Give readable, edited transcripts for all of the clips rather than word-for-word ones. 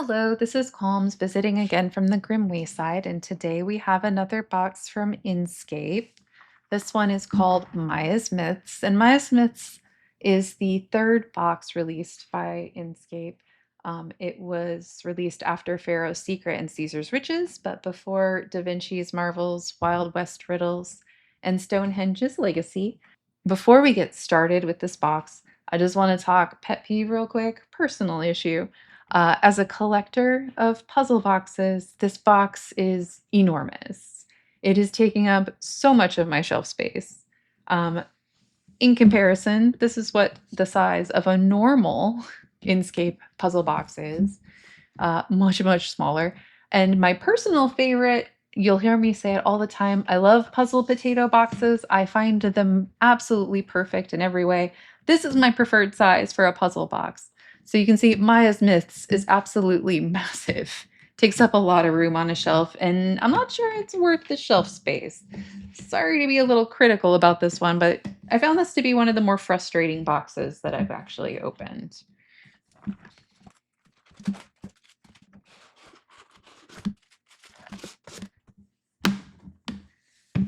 Hello, this is Qyalms visiting again from the Grim Wayside, and today we have another box from Inscape. This one is called Maya's Myths, and Maya's Myths is the third box released by Inscape. It was released after Pharaoh's Secret and Caesar's Riches, but before Da Vinci's Marvels, Wild West Riddles, and Stonehenge's Legacy. Before we get started with this box, I just want to talk pet peeve real quick, personal issue. As a collector of puzzle boxes, this box is enormous. It is taking up so much of my shelf space. Um, in comparison, this is what the size of a normal Inkscape puzzle box is, much, much smaller. And my personal favorite, you'll hear me say it all the time, I love puzzle potato boxes. I find them absolutely perfect in every way. This is my preferred size for a puzzle box. So you can see Maya's Myths is absolutely massive. Takes up a lot of room on a shelf, and I'm not sure it's worth the shelf space. Sorry to be a little critical about this one, but I found this to be one of the more frustrating boxes that I've actually opened.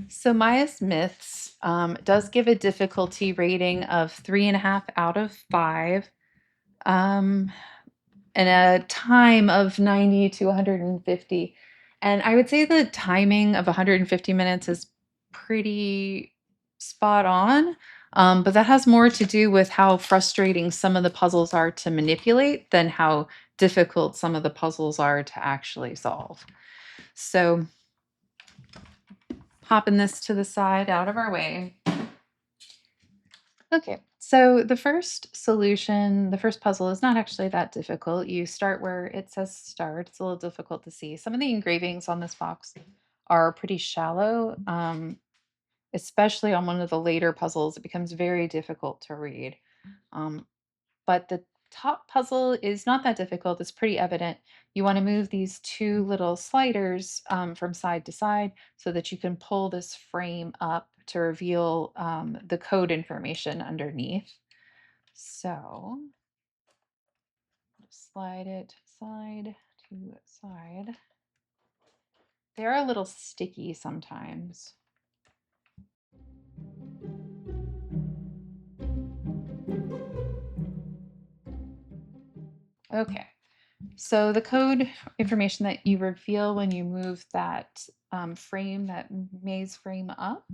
So Maya's Myths does give a difficulty rating of 3.5 out of 5. Um, and a time of 90 to 150. And I would say the timing of 150 minutes is pretty spot on. But that has more to do with how frustrating some of the puzzles are to manipulate than how difficult some of the puzzles are to actually solve. So popping this to the side out of our way. Okay, so the first solution, the first puzzle is not actually that difficult. You start where it says start. It's a little difficult to see. Some of the engravings on this box are pretty shallow, especially on one of the later puzzles. It becomes very difficult to read. But the top puzzle is not that difficult. It's pretty evident. You want to move these two little sliders from side to side so that you can pull this frame up to reveal the code information underneath. So just slide it side to side. They're a little sticky sometimes. Okay, so the code information that you reveal when you move that frame, that maze frame up,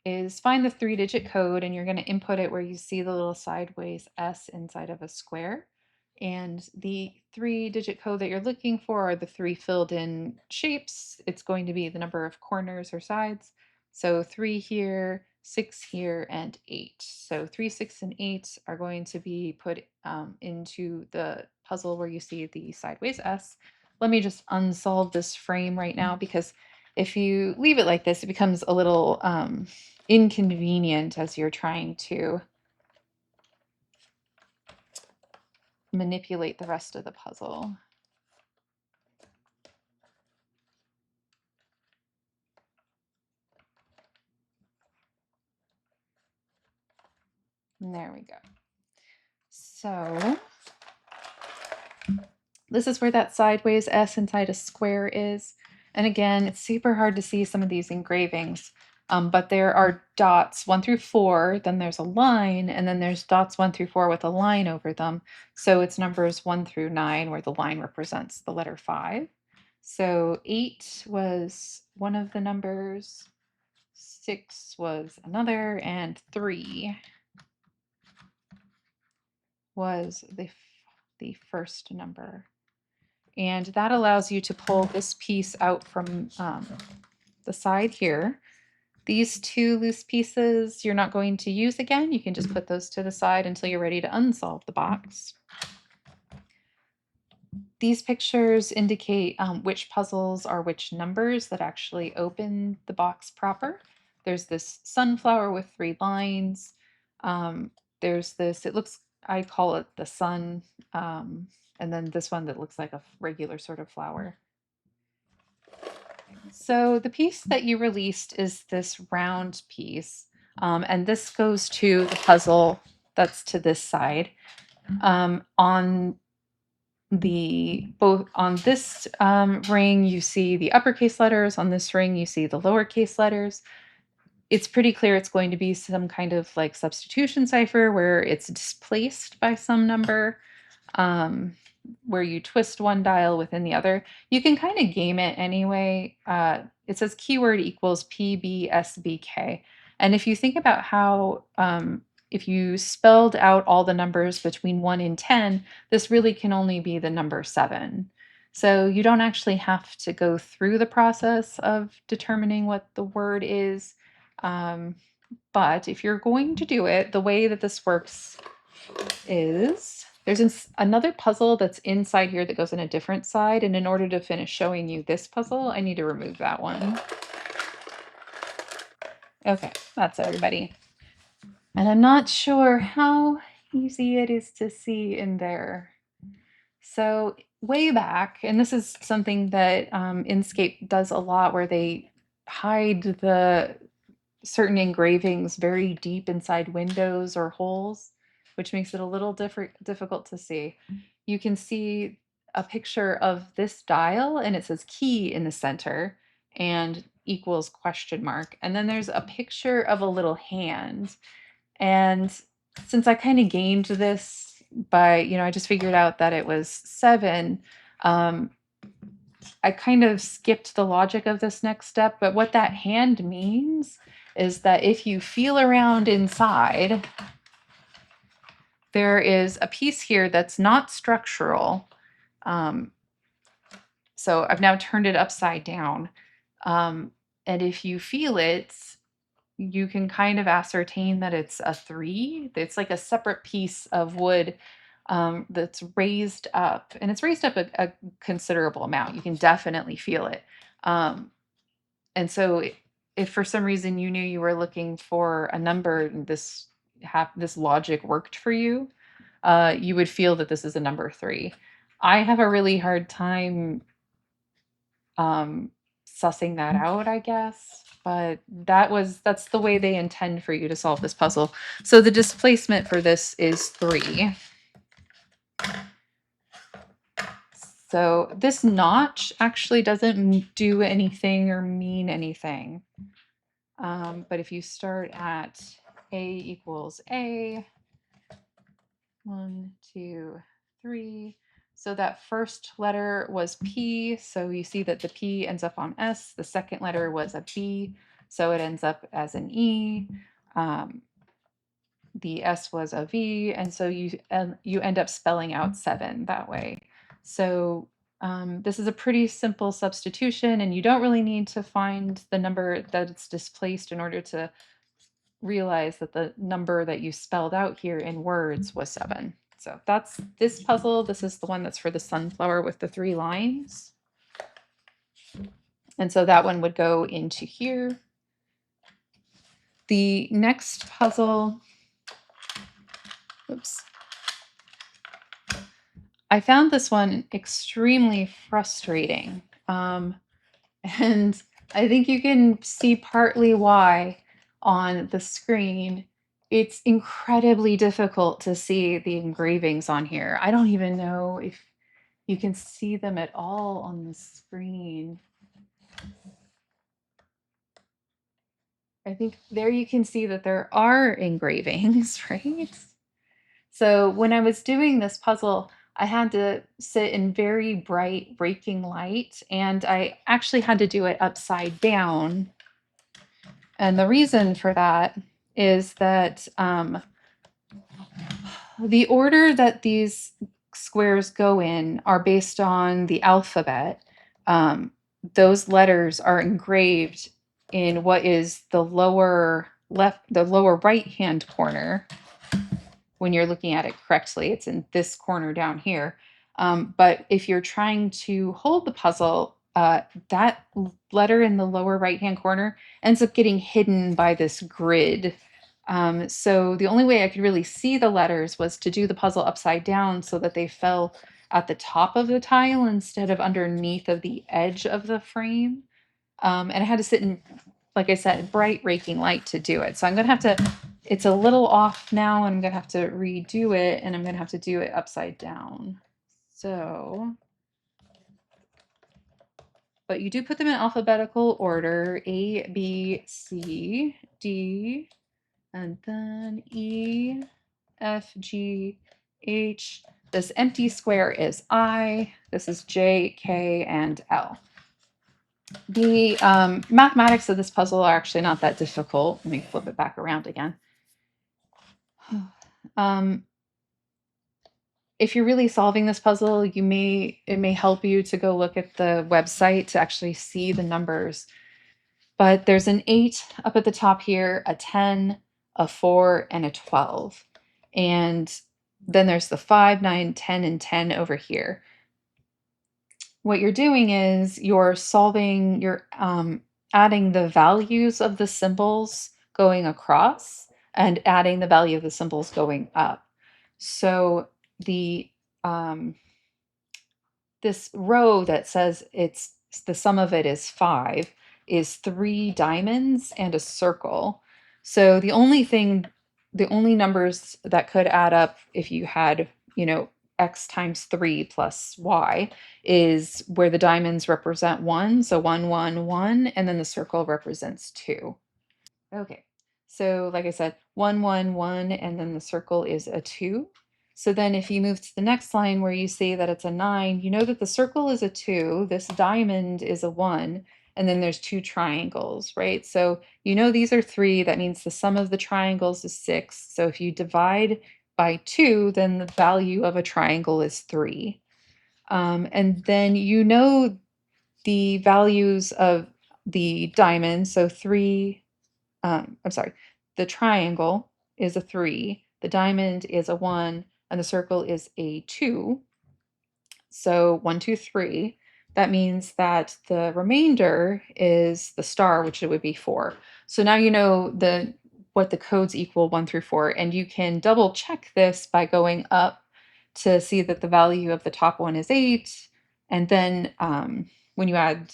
is find the 3-digit code, and you're going to input it where you see the little sideways S inside of a square. And the 3-digit code that you're looking for are the 3 filled in shapes. It's going to be the number of corners or sides. So 3 here, 6 here, and 8. So 3, 6, and 8 are going to be put into the puzzle where you see the sideways S. Let me just unsolve this frame right now, because if you leave it like this, it becomes a little inconvenient as you're trying to manipulate the rest of the puzzle. And there we go. So this is where that sideways S inside a square is. And again, it's super hard to see some of these engravings, but there are dots 1 through 4, then there's a line, and then there's dots 1 through 4 with a line over them. So it's numbers 1 through 9 where the line represents the letter 5. So 8 was one of the numbers, 6 was another, and 3 was the first number. And that allows you to pull this piece out from the side here. These 2 loose pieces you're not going to use again. You can just put those to the side until you're ready to unsolve the box. These pictures indicate which puzzles are which numbers that actually open the box proper. There's this sunflower with 3 lines. There's this, it looks, I call it the sun. And then this one that looks like a regular sort of flower. So the piece that you released is this round piece. And this goes to the puzzle that's to this side. On both on this ring, you see the uppercase letters. On this ring, you see the lowercase letters. It's pretty clear it's going to be some kind of like substitution cipher where it's displaced by some number, where you twist one dial within the other. You can kind of game it anyway. It says keyword equals PBSBK. And if you think about how, if you spelled out all the numbers between 1 and 10, this really can only be the number 7. So you don't actually have to go through the process of determining what the word is. But if you're going to do it, the way that this works is there's another puzzle that's inside here that goes in a different side. And in order to finish showing you this puzzle, I need to remove that one. Okay, that's everybody. And I'm not sure how easy it is to see in there. So way back, and this is something that Inscape does a lot, where they hide the certain engravings very deep inside windows or holes, which makes it a little difficult to see. You can see a picture of this dial, and it says key in the center and equals question mark. And then there's a picture of a little hand. And since I kind of gained this by, I just figured out that it was 7, I kind of skipped the logic of this next step. But what that hand means is that if you feel around inside, there is a piece here that's not structural. So I've now turned it upside down. And if you feel it, you can kind of ascertain that it's a 3. It's like a separate piece of wood that's raised up, and it's raised up a considerable amount. You can definitely feel it. And so if for some reason you knew you were looking for a number and this logic worked for you, you would feel that this is a number 3. I have a really hard time sussing that out, I guess, but that's the way they intend for you to solve this puzzle. So the displacement for this is 3. So this notch actually doesn't do anything or mean anything. But if you start at A equals A, 1, 2, 3. So that first letter was P. So you see that the P ends up on S. The second letter was a B. So it ends up as an E. The S was a V. And so you end up spelling out 7 that way. So this is a pretty simple substitution, and you don't really need to find the number that it's displaced in order to realize that the number that you spelled out here in words was 7. So that's this puzzle. This is the one that's for the sunflower with the 3 lines. And so that one would go into here. The next puzzle, oops. I found this one extremely frustrating. And I think you can see partly why on the screen. It's incredibly difficult to see the engravings on here. I don't even know if you can see them at all on the screen. I think there you can see that there are engravings, right? So when I was doing this puzzle, I had to sit in very bright raking light, and I actually had to do it upside down. And the reason for that is that the order that these squares go in are based on the alphabet. Those letters are engraved in what is the lower right hand corner. When you're looking at it correctly, it's in this corner down here. But if you're trying to hold the puzzle, that letter in the lower right hand corner ends up getting hidden by this grid. So the only way I could really see the letters was to do the puzzle upside down so that they fell at the top of the tile instead of underneath of the edge of the frame. And I had to sit in, like I said, bright raking light to do it. So I'm going to have to, it's a little off now, and I'm going to have to redo it, and I'm going to have to do it upside down. So, but you do put them in alphabetical order, A, B, C, D, and then E, F, G, H. This empty square is I. This is J, K, and L. The mathematics of this puzzle are actually not that difficult. Let me flip it back around again. If you're really solving this puzzle, it may help you to go look at the website to actually see the numbers. But there's an 8 up at the top here, a 10, a 4, and a 12. And then there's the 5, 9, 10, and 10 over here. What you're doing is you're adding the values of the symbols going across and adding the value of the symbols going up. So the this row that says it's the sum of it is 5 is 3 diamonds and a circle. So the only numbers that could add up if you had, x times 3 plus y is where the diamonds represent 1, so 1 1 1, and then the circle represents 2. Okay, so like I said, 1 1 1, and then the circle is a 2. So then if you move to the next line where you say that it's a 9, you know that the circle is a 2, this diamond is a 1, and then there's 2 triangles, right? So you know these are 3, that means the sum of the triangles is 6. So if you divide by 2, then the value of a triangle is 3. And then you know the values of the diamond, so 3, I'm sorry, the triangle is a 3, the diamond is a 1, and the circle is a 2. So 1, 2, 3. That means that the remainder is the star, which it would be 4. So now you know what the codes equal 1 through 4, and you can double check this by going up to see that the value of the top one is 8, and then when you add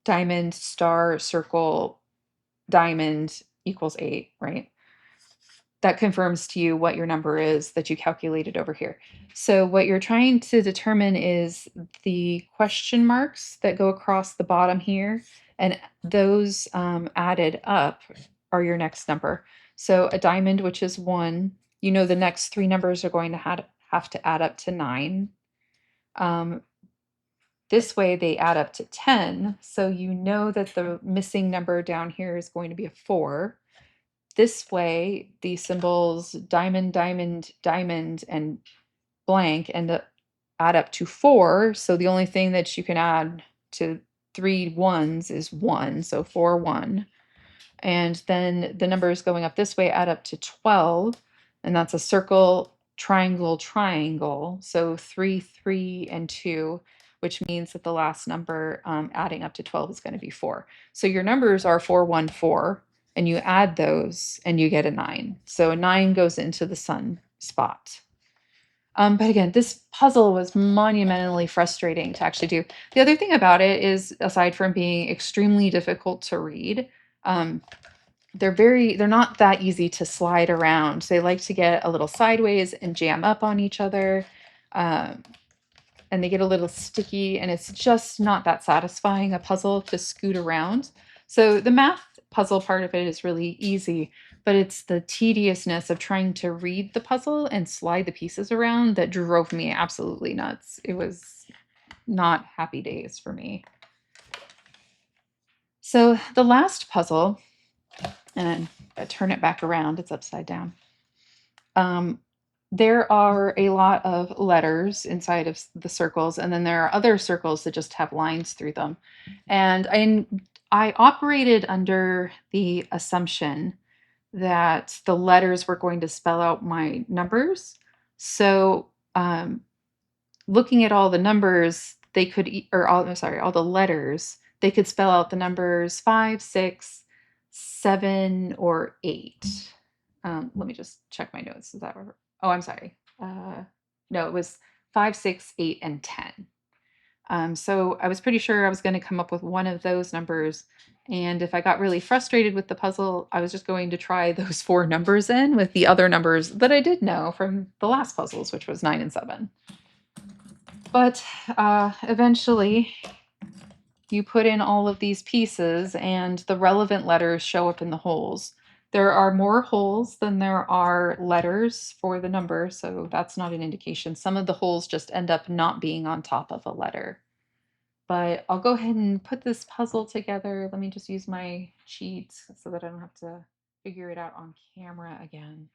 diamond, star, circle, diamond equals 8, right? That confirms to you what your number is that you calculated over here. So what you're trying to determine is the question marks that go across the bottom here, and those added up are your next number. So a diamond, which is 1, you know the next 3 numbers are going to have to add up to 9. This way they add up to 10, so you know that the missing number down here is going to be a 4. This way, the symbols diamond, diamond, diamond, and blank add up to 4. So the only thing that you can add to 3 ones is 1. So 4, 1. And then the numbers going up this way add up to 12. And that's a circle, triangle, triangle. So 3, 3, and 2, which means that the last number adding up to 12 is going to be 4. So your numbers are 4, 1, 4. And you add those and you get a 9. So a 9 goes into the sun spot. But again, this puzzle was monumentally frustrating to actually do. The other thing about it is, aside from being extremely difficult to read, they're not that easy to slide around. They like to get a little sideways and jam up on each other. And they get a little sticky, and it's just not that satisfying a puzzle to scoot around. So the math puzzle part of it is really easy, but it's the tediousness of trying to read the puzzle and slide the pieces around that drove me absolutely nuts. It was not happy days for me. So the last puzzle, and I turn it back around, it's upside down. There are a lot of letters inside of the circles, and then there are other circles that just have lines through them. And I operated under the assumption that the letters were going to spell out my numbers. So looking at all the numbers, they could, all the letters, they could spell out the numbers 5, 6, 7, or 8. Let me just check my notes. Is that right? Oh, I'm sorry. No, it was 5, 6, 8, and 10. So I was pretty sure I was going to come up with one of those numbers. And if I got really frustrated with the puzzle, I was just going to try those 4 numbers in with the other numbers that I did know from the last puzzles, which was 9 and 7. But eventually you put in all of these pieces and the relevant letters show up in the holes. There are more holes than there are letters for the number, so that's not an indication. Some of the holes just end up not being on top of a letter. But I'll go ahead and put this puzzle together. Let me just use my cheats so that I don't have to figure it out on camera again.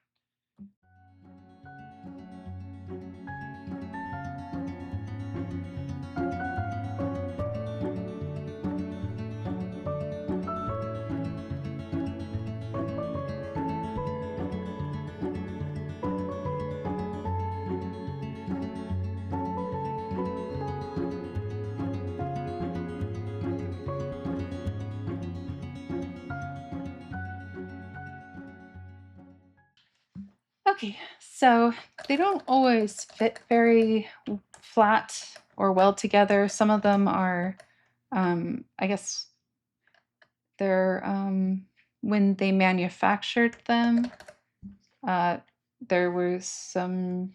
Okay, so they don't always fit very flat or well together. Some of them are, I guess, they're when they manufactured them, there was some,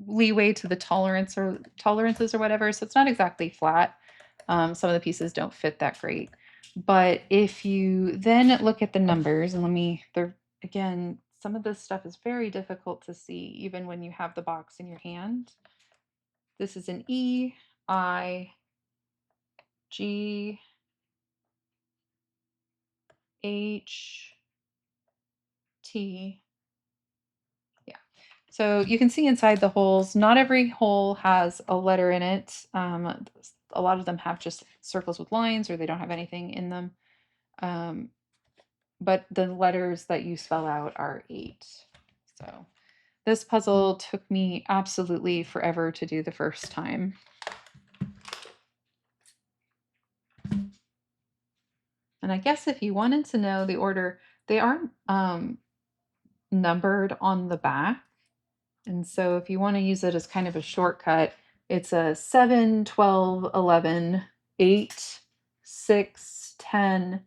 leeway to the tolerances or whatever. So it's not exactly flat. Some of the pieces don't fit that great. But if you then look at the numbers, and they're again, some of this stuff is very difficult to see even when you have the box in your hand. This is an E, I, G, H, T. Yeah. So you can see inside the holes, not every hole has a letter in it. A lot of them have just circles with lines or they don't have anything in them. But the letters that you spell out are 8. So this puzzle took me absolutely forever to do the first time. And I guess if you wanted to know the order, they aren't numbered on the back. And so if you want to use it as kind of a shortcut, it's a 7, 12, 11, 8, 6, 10.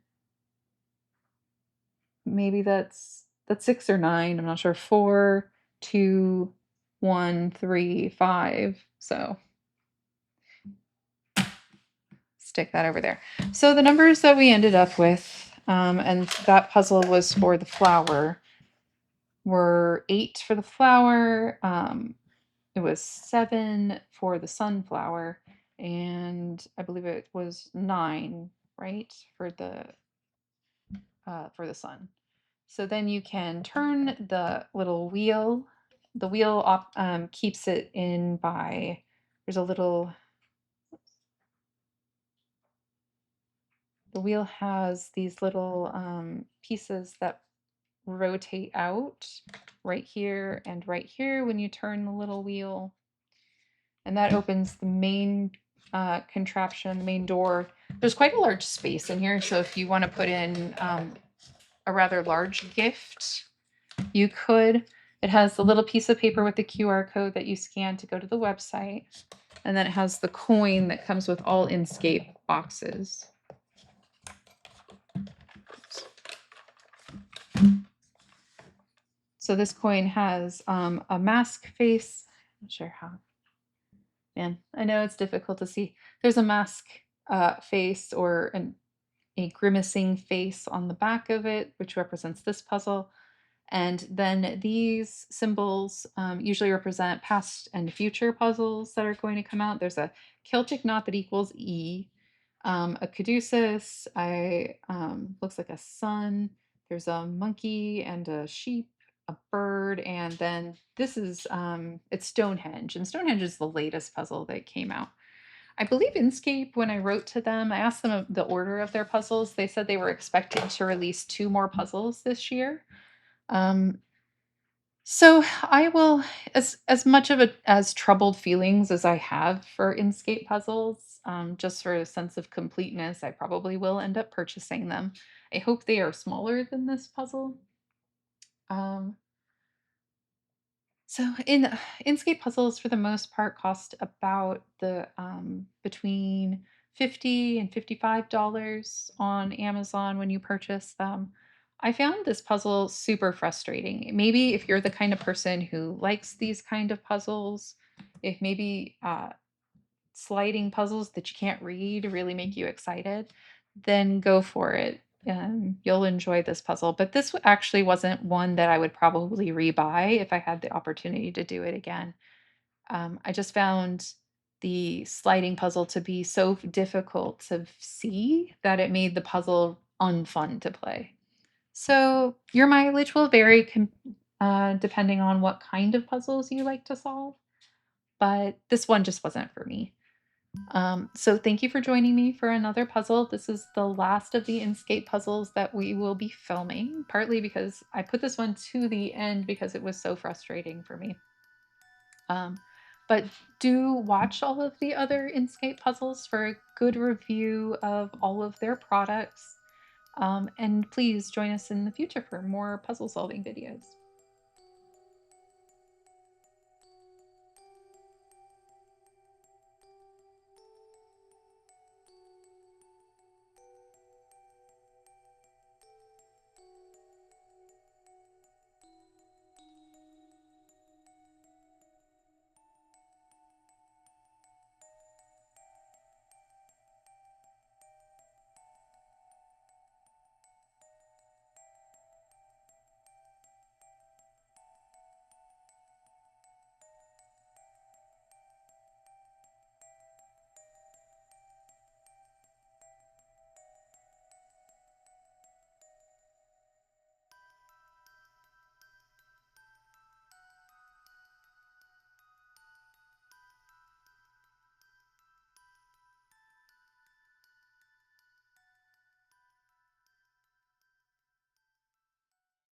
Maybe that's 6 or 9. I'm not sure. 4, 2, 1, 3, 5. So stick that over there. So the numbers that we ended up with, and that puzzle was for the flower, were 8 for the flower. It was 7 for the sunflower, and I believe it was 9, right, for the sun. So then you can turn the little wheel. The wheel keeps it in by, there's a little, the wheel has these little pieces that rotate out right here and right here when you turn the little wheel. And that opens the main contraption, the main door. There's quite a large space in here. So if you want to put in a rather large gift, you could. It has the little piece of paper with the QR code that you scan to go to the website. And then it has the coin that comes with all Inscape boxes. So this coin has a mask face. I'm not sure how. Man, I know it's difficult to see. There's a mask face or a grimacing face on the back of it, which represents this puzzle. And then these symbols usually represent past and future puzzles that are going to come out. There's a Celtic knot that equals E, a caduceus, looks like a sun. There's a monkey and a sheep, a bird, and then this is it's Stonehenge. And Stonehenge is the latest puzzle that came out. I believe Inscape, when I wrote to them, I asked them the order of their puzzles. They said they were expecting to release 2 more puzzles this year. So I will, as much of it as troubled feelings as I have for Inscape puzzles, just for a sense of completeness, I probably will end up purchasing them. I hope they are smaller than this puzzle. Um, So in Inscape puzzles, for the most part, cost about the between $50 and $55 on Amazon when you purchase them. I found this puzzle super frustrating. Maybe if you're the kind of person who likes these kind of puzzles, if maybe sliding puzzles that you can't read really make you excited, then go for it. You'll enjoy this puzzle. But this actually wasn't one that I would probably rebuy if I had the opportunity to do it again. I just found the sliding puzzle to be so difficult to see that it made the puzzle unfun to play. So your mileage will vary depending on what kind of puzzles you like to solve, but this one just wasn't for me. So thank you for joining me for another puzzle. This is the last of the Inscape puzzles that we will be filming, partly because I put this one to the end because it was so frustrating for me. But do watch all of the other Inscape puzzles for a good review of all of their products. And please join us in the future for more puzzle solving videos.